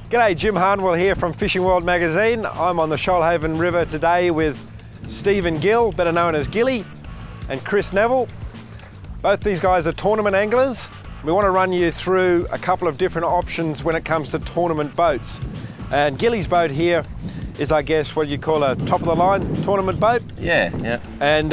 G'day, Jim Harnwell here from Fishing World Magazine. I'm on the Shoalhaven River today with Stephen Gill, better known as Gilly, and Chris Neville. Both these guys are tournament anglers. We want to run you through a couple of different options when it comes to tournament boats. And Gilly's boat here is, I guess, what you'd call a top-of-the-line tournament boat. Yeah. And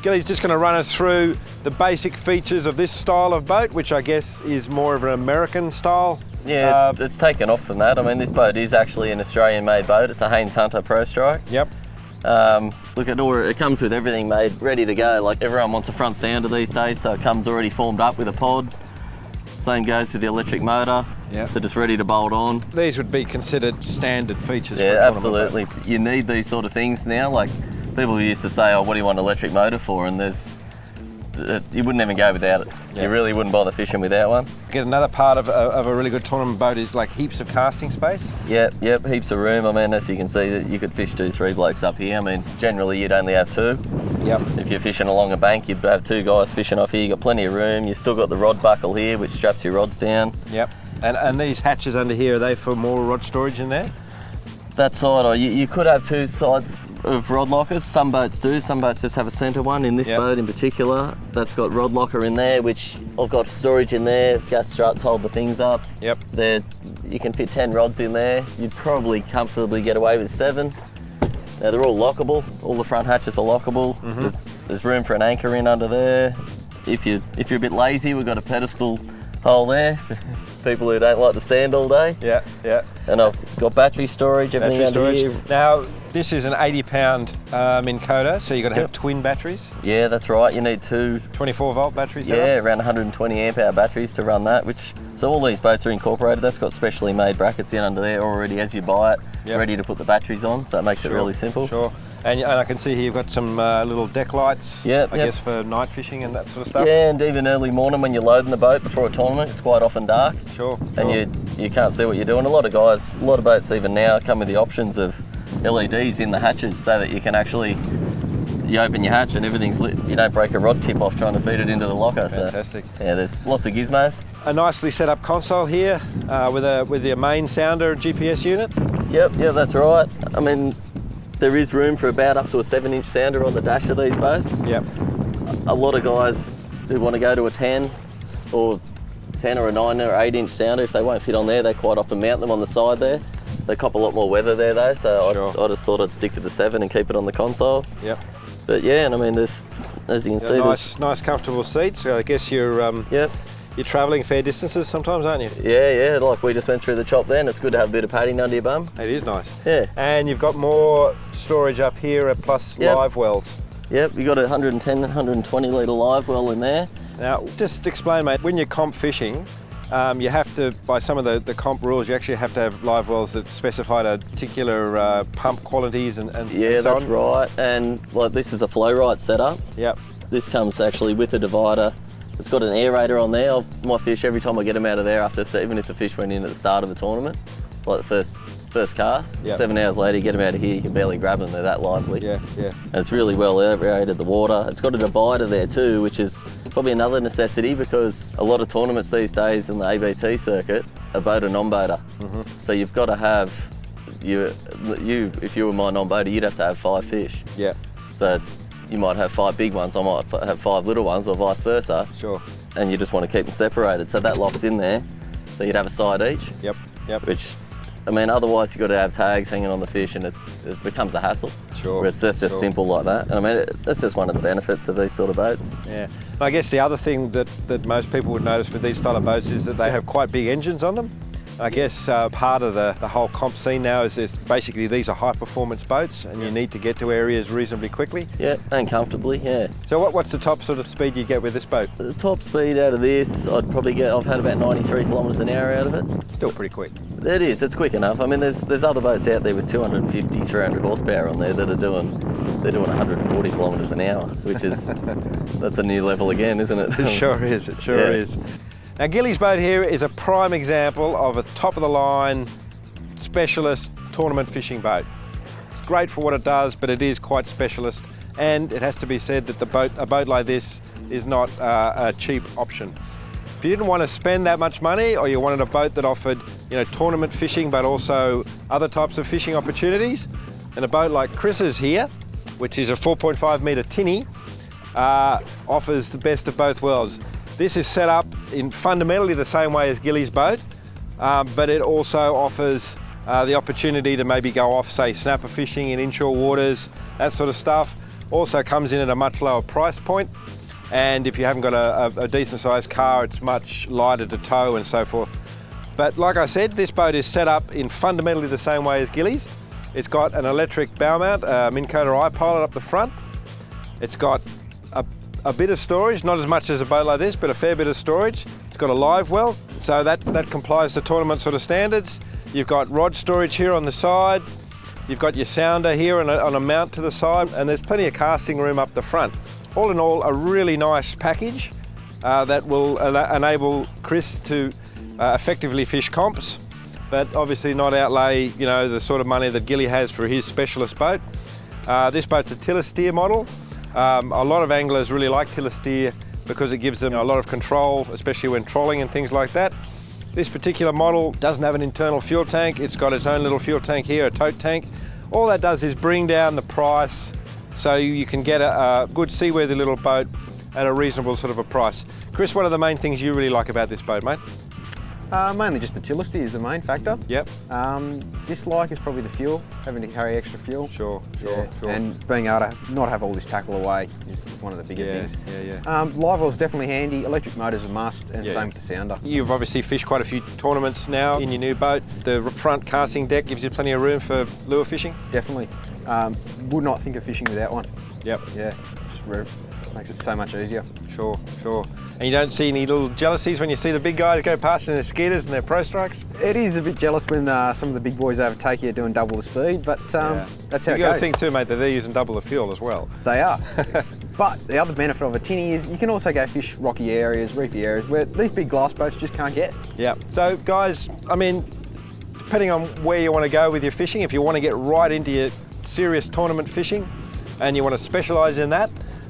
Gilly's just going to run us through the basic features of this style of boat, which I guess is more of an American style. Yeah, it's taken off from that. I mean, this boat is actually an Australian-made boat. It's a Haynes Hunter Pro Strike. Yep. Look at all, it comes with everything made, ready to go. Like, everyone wants a front sounder these days, so it comes already formed up with a pod. Same goes with the electric motor. Yep. They're just ready to bolt on. These would be considered standard features. Yeah, for a absolutely. boat. You need these sort of things now. Like, people used to say, oh, what do you want an electric motor for? And you wouldn't even go without it. Yeah. You really wouldn't bother fishing without one. Get another part of a really good tournament boat is like heaps of casting space. Yep, heaps of room. I mean, as you can see, you could fish 2-3 blokes up here. I mean, generally you'd only have 2. Yep. If you're fishing along a bank, you'd have 2 guys fishing off here. You've got plenty of room. You've still got the rod buckle here, which straps your rods down. Yep. And these hatches under here, are they for more rod storage in there? That side, you could have 2 sides of rod lockers. Some boats do, some boats just have a centre one. In this boat in particular, that's got rod locker in there, which I've got storage in there. Gas struts hold the things up. Yep. You can fit 10 rods in there. You'd probably comfortably get away with 7. Now they're all lockable. All the front hatches are lockable. There's room for an anchor in under there. If you're a bit lazy, we've got a pedestal hole there. People who don't like to stand all day. Yeah. And I've got battery storage, everything under here. Now, this is an 80-pound Minn Kota, so you've got to have twin batteries. Yeah, that's right. You need 2 24-volt batteries. Yeah, around 120 amp hour batteries to run that. So all these boats are incorporated. That's got specially made brackets in under there already as you buy it, ready to put the batteries on. So that makes it really simple. Sure. And I can see here you've got some little deck lights. I guess for night fishing and that sort of stuff. Yeah, and even early morning when you're loading the boat before a tournament, it's quite often dark. Sure. And you can't see what you're doing. A lot of boats even now come with the options of LEDs in the hatches so that you can actually, you open your hatch and everything's lit. You don't break a rod tip off trying to feed it into the locker. Fantastic. So, yeah, there's lots of gizmos. A nicely set up console here with your main sounder GPS unit. Yep, that's right. I mean, there is room for about up to a 7-inch sounder on the dash of these boats. Yep. A lot of guys who want to go to a 10 or a 9 or 8-inch sounder, if they won't fit on there, they quite often mount them on the side there. They cop a lot more weather there though, so I just thought I'd stick to the 7 and keep it on the console. Yep. But yeah, and I mean, as you can see, nice comfortable seats. So I guess you're travelling fair distances sometimes, aren't you? Yeah, like we just went through the chop then. It's good to have a bit of padding under your bum. It is nice. Yeah. And you've got more storage up here plus live wells. Yep, you've got a 110, 120 litre live well in there. Now, just explain, mate, when you're comp fishing, you have to, by some of the comp rules, you actually have to have live wells that specify a particular pump qualities and yeah, so that's on. Right. And like this is a flow right setup. Yep. This comes actually with a divider. It's got an aerator on there. My fish, every time I get them out of there after, even if the fish went in at the start of the tournament, like the first cast, 7 hours later you get them out of here, you can barely grab them, they're that lively. Yeah. And it's really well aerated, the water. It's got a divider there too, which is probably another necessity because a lot of tournaments these days in the ABT circuit are boater, non-boater. So you've got to have, if you were my non-boater, you'd have to have 5 fish. Yeah. So you might have 5 big ones, I might have 5 little ones or vice versa. Sure. And you just want to keep them separated, so that locks in there. So you'd have a side each. Yep. Which, I mean, otherwise you've got to have tags hanging on the fish and it becomes a hassle. Sure. Whereas that's just simple like that. And I mean, that's just one of the benefits of these sort of boats. Yeah. I guess the other thing that most people would notice with these style of boats is that they have quite big engines on them. I guess part of the whole comp scene now is basically these are high performance boats and you need to get to areas reasonably quickly. Yeah, and comfortably, yeah. So what's the top sort of speed you get with this boat? The top speed out of this, I've had about 93 kilometres an hour out of it. Still pretty quick. It is, it's quick enough. I mean, there's other boats out there with 250, 300 horsepower on there that are doing 140 kilometres an hour, which is, that's a new level again, isn't it? It sure is. Now Gilly's boat here is a prime example of a top-of-the-line specialist tournament fishing boat. It's great for what it does, but it is quite specialist, and it has to be said that a boat like this is not a cheap option. If you didn't want to spend that much money, or you wanted a boat that offered, you know, tournament fishing, but also other types of fishing opportunities, and a boat like Chris's here, which is a 4.5 metre tinny, offers the best of both worlds. This is set up in fundamentally the same way as Gilly's boat, but it also offers the opportunity to maybe go off, say, snapper fishing in inshore waters, that sort of stuff. Also comes in at a much lower price point. And if you haven't got a decent sized car, it's much lighter to tow and so forth. But like I said, this boat is set up in fundamentally the same way as Gilly's. It's got an electric bow mount, Minn Kota iPilot up the front. It's got a bit of storage, not as much as a boat like this, but a fair bit of storage. It's got a live well, so that complies to tournament sort of standards. You've got rod storage here on the side. You've got your sounder here on a mount to the side, and there's plenty of casting room up the front. All in all, a really nice package that will enable Chris to effectively fish comps, but obviously not outlay, you know, the sort of money that Gilly has for his specialist boat. This boat's a tiller steer model. A lot of anglers really like tiller steer because it gives them a lot of control, especially when trolling and things like that. This particular model doesn't have an internal fuel tank. It's got its own little fuel tank here, a tote tank. All that does is bring down the price so you can get a good seaworthy little boat at a reasonable sort of a price. Chris, what are the main things you really like about this boat, mate? Mainly just the tiller steer is the main factor. Yep. Dislike is probably the fuel, having to carry extra fuel. Sure. And being able to not have all this tackle away is one of the bigger things. Yeah. Live well's definitely handy. Electric motor's a must, and same with the sounder. You've obviously fished quite a few tournaments now in your new boat. The front casting deck gives you plenty of room for lure fishing. Definitely. Would not think of fishing without one. Yep. Yeah, just makes it so much easier. Sure. And you don't see any little jealousies when you see the big guys go past in their skeeters and their pro strikes? It is a bit jealous when some of the big boys overtake you doing double the speed, but that's how it goes. You got to think too, mate, that they're using double the fuel as well. They are. But the other benefit of a tinny is you can also go fish rocky areas, reefy areas where these big glass boats just can't get. Yeah. So guys, I mean, depending on where you want to go with your fishing, if you want to get right into your serious tournament fishing and you want to specialise in that,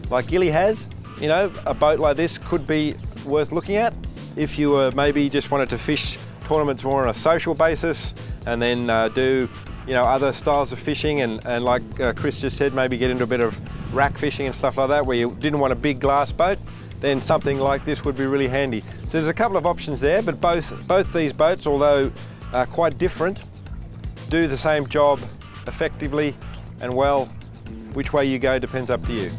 like Gilly has, you know, a boat like this could be worth looking at. If you were maybe just wanted to fish tournaments more on a social basis and then do, you know, other styles of fishing and like Chris just said, maybe get into a bit of rack fishing and stuff like that where you didn't want a big glass boat, then something like this would be really handy. So there's a couple of options there, but both these boats, although quite different, do the same job effectively and well. Which way you go depends up to you.